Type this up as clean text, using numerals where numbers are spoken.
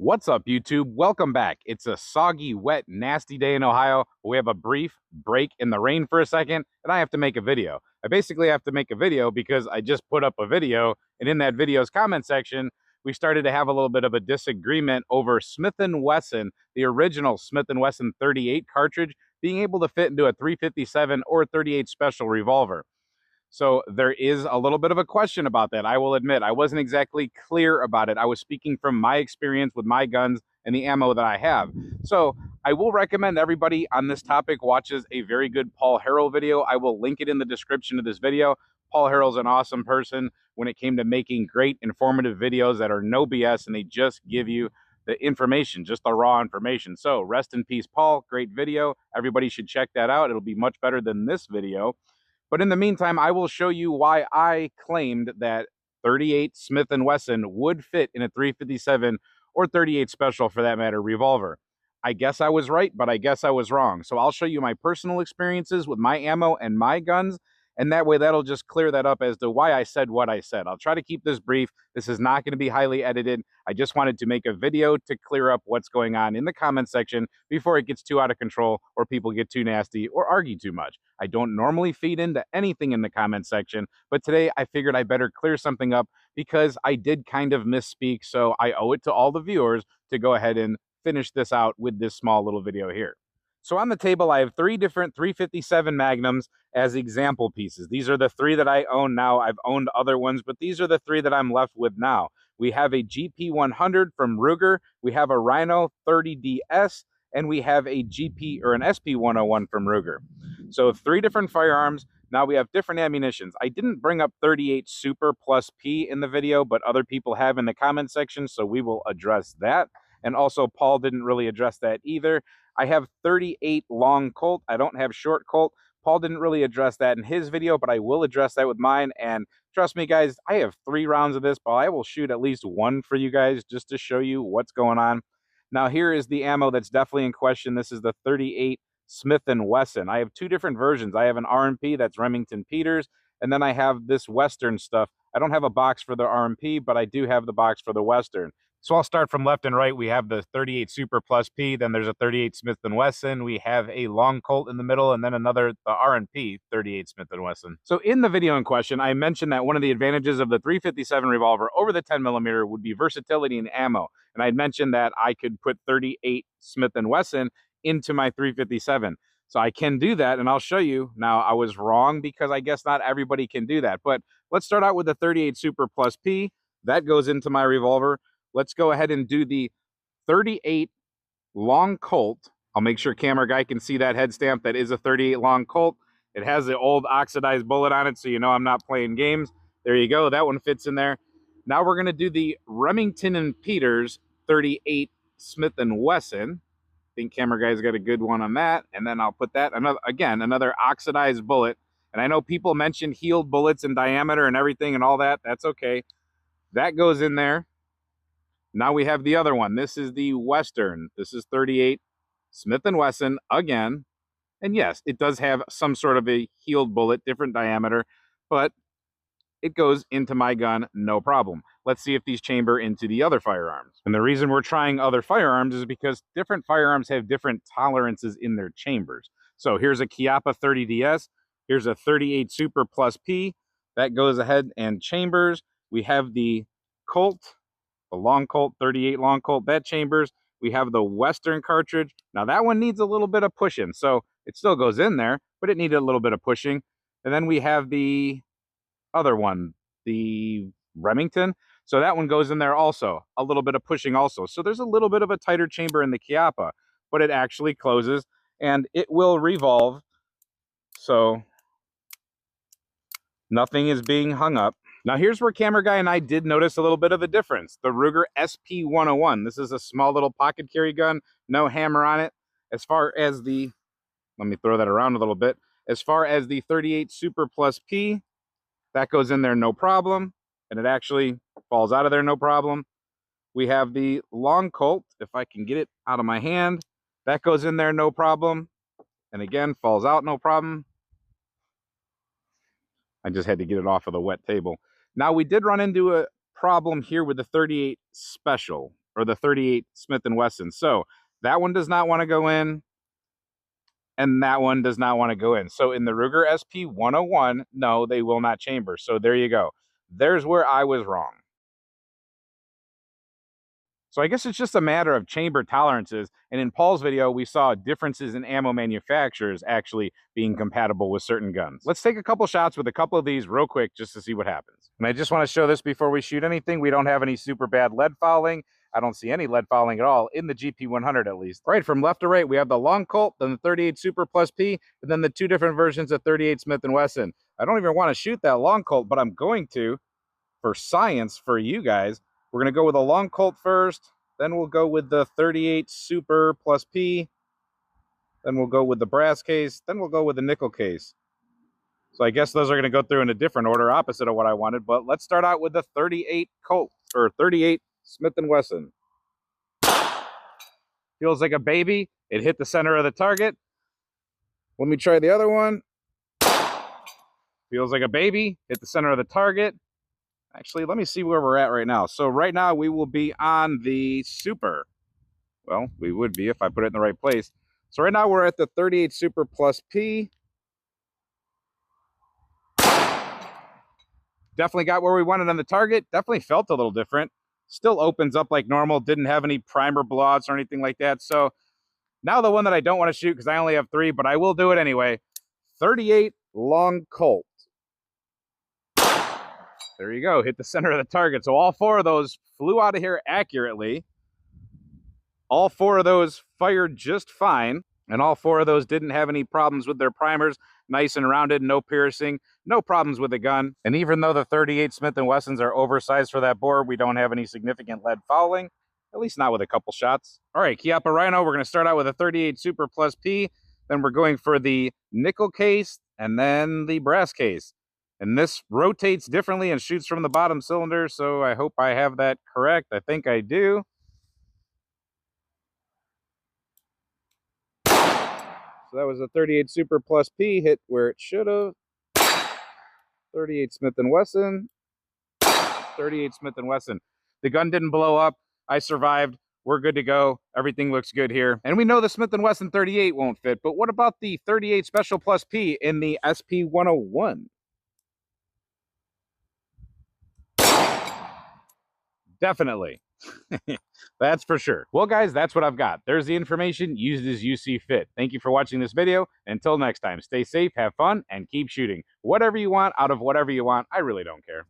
What's up, YouTube? Welcome back. It's a soggy, wet, nasty day in Ohio. We have a brief break in the rain for a second, and I have to make a video. I basically have to make a video because I just put up a video, and in that video's comment section, we started to have a little bit of a disagreement over Smith & Wesson, the original Smith & Wesson 38 cartridge, being able to fit into a 357 or 38 special revolver. So there is a little bit of a question about that. I will admit, I wasn't exactly clear about it. I was speaking from my experience with my guns and the ammo that I have. So I will recommend everybody on this topic watches a very good Paul Harrel video. I will link it in the description of this video. Paul Harrel's an awesome person when it came to making great informative videos that are no BS, and they just give you the information, just the raw information. So rest in peace, Paul. Great video. Everybody should check that out. It'll be much better than this video. But in the meantime, I will show you why I claimed that 38 Smith & Wesson would fit in a 357 or 38 special, for that matter, revolver. I guess I was right, but I guess I was wrong. So I'll show you my personal experiences with my ammo and my guns, and that way that'll just clear that up as to why I said what I said. I'll try to keep this brief. This is not going to be highly edited. I just wanted to make a video to clear up what's going on in the comment section before it gets too out of control or people get too nasty or argue too much. I don't normally feed into anything in the comment section, but today I figured I better clear something up because I did kind of misspeak, so I owe it to all the viewers to go ahead and finish this out with this small little video here. So on the table, I have 3 different 357 Magnums as example pieces. These are the 3 that I own now. I've owned other ones, but these are the 3 that I'm left with now. We have a GP100 from Ruger, we have a Rhino 30DS, and we have a GP or an SP101 from Ruger. So 3 different firearms. Now we have different ammunitions. I didn't bring up 38 Super+P in the video, but other people have in the comment section, so we will address that. And also, Paul didn't really address that either. I have 38 long Colt. I don't have short Colt. Paul didn't really address that in his video, but I will address that with mine. And trust me, guys, I have 3 rounds of this, but I will shoot at least 1 for you guys just to show you what's going on. Now, here is the ammo that's definitely in question. This is the 38 Smith & Wesson. I have 2 different versions. I have an R&P that's Remington Peters, and then I have this Western stuff. I don't have a box for the R&P, but I do have the box for the Western. So I'll start from left and right. We have the 38 Super+P, then there's a 38 Smith & Wesson. We have a long Colt in the middle, and then the R&P 38 Smith & Wesson. So in the video in question, I mentioned that one of the advantages of the 357 revolver over the 10mm would be versatility in ammo. And I had mentioned that I could put 38 Smith & Wesson into my 357. So I can do that, and I'll show you. Now, I was wrong because I guess not everybody can do that. But let's start out with the 38 Super+P. That goes into my revolver. Let's go ahead and do the 38 long Colt. I'll make sure camera guy can see that head stamp. That is a 38 long Colt. It has the old oxidized bullet on it, so you know I'm not playing games. There you go. That one fits in there. Now we're going to do the Remington and Peters 38 Smith & Wesson. I think camera guy's got a good one on that. And then I'll put that, another oxidized bullet. And I know people mentioned healed bullets in diameter and everything and all that. That's okay. That goes in there. Now we have the other one. This is the Western. This is 38 Smith & Wesson again. And yes, it does have some sort of a healed bullet, different diameter, but it goes into my gun, no problem. Let's see if these chamber into the other firearms. And the reason we're trying other firearms is because different firearms have different tolerances in their chambers. So here's a Chiappa 30DS. Here's a 38 Super+P. That goes ahead and chambers. We have the Colt. The long Colt, 38 long Colt, that chambers. We have the Western cartridge. Now that one needs a little bit of pushing, so it still goes in there, but it needed a little bit of pushing. And then we have the other one, the Remington. So that one goes in there also, a little bit of pushing also. So there's a little bit of a tighter chamber in the Chiappa, but it actually closes and it will revolve. So nothing is being hung up. Now here's where camera guy and I did notice a little bit of a difference. The Ruger SP101. This is a small little pocket carry gun, no hammer on it. As far as the, let me throw that around a little bit. As far as the 38 Super+P, that goes in there no problem. And it actually falls out of there no problem. We have the long Colt, if I can get it out of my hand. That goes in there no problem. And again, falls out no problem. I just had to get it off of the wet table. Now, we did run into a problem here with the 38 Special. or the 38 Smith & Wesson. So that one does not want to go in, and that one does not want to go in. So in the Ruger SP101, no, they will not chamber. So there you go. There's where I was wrong. So I guess it's just a matter of chamber tolerances. And in Paul's video, we saw differences in ammo manufacturers actually being compatible with certain guns. Let's take a couple shots with a couple of these real quick just to see what happens. And I just want to show this before we shoot anything. We don't have any super bad lead fouling. I don't see any lead fouling at all in the GP100 at least. All right, from left to right, we have the long Colt, then the 38 Super+P, and then the two different versions of 38 Smith & Wesson. I don't even want to shoot that long Colt, but I'm going to for science for you guys. We're going to go with a long Colt first, then we'll go with the 38 Super+P, then we'll go with the brass case, then we'll go with the nickel case. So I guess those are going to go through in a different order, opposite of what I wanted, but let's start out with the 38 Colt, or 38 Smith & Wesson. Feels like a baby. It hit the center of the target. Let me try the other one. Feels like a baby. Hit the center of the target. Actually, let me see where we're at right now. So right now we will be on the Super. Well, we would be if I put it in the right place. So right now we're at the 38 Super+P. Definitely got where we wanted on the target. Definitely felt a little different. Still opens up like normal. Didn't have any primer blowouts or anything like that. So now the one that I don't want to shoot because I only have 3, but I will do it anyway. 38 long Colt. There you go. Hit the center of the target. So all 4 of those flew out of here accurately. All 4 of those fired just fine. And all 4 of those didn't have any problems with their primers. Nice and rounded, no piercing, no problems with the gun. And even though the 38 Smith & Wessons are oversized for that bore, we don't have any significant lead fouling, at least not with a couple shots. All right, Chiappa Rhino, we're going to start out with a 38 Super+P. Then we're going for the nickel case and then the brass case. And this rotates differently and shoots from the bottom cylinder, so I hope I have that correct. I think I do. So that was a 38 Super+P, hit where it should have. 38 Smith & Wesson. 38 Smith & Wesson. The gun didn't blow up. I survived. We're good to go. Everything looks good here. And we know the Smith & Wesson 38 won't fit, but what about the 38 Special+P in the SP101? Definitely. That's for sure. Well, guys, that's what I've got. There's the information. Use it as you see fit. Thank you for watching this video. Until next time, stay safe, have fun, and keep shooting. Whatever you want out of whatever you want. I really don't care.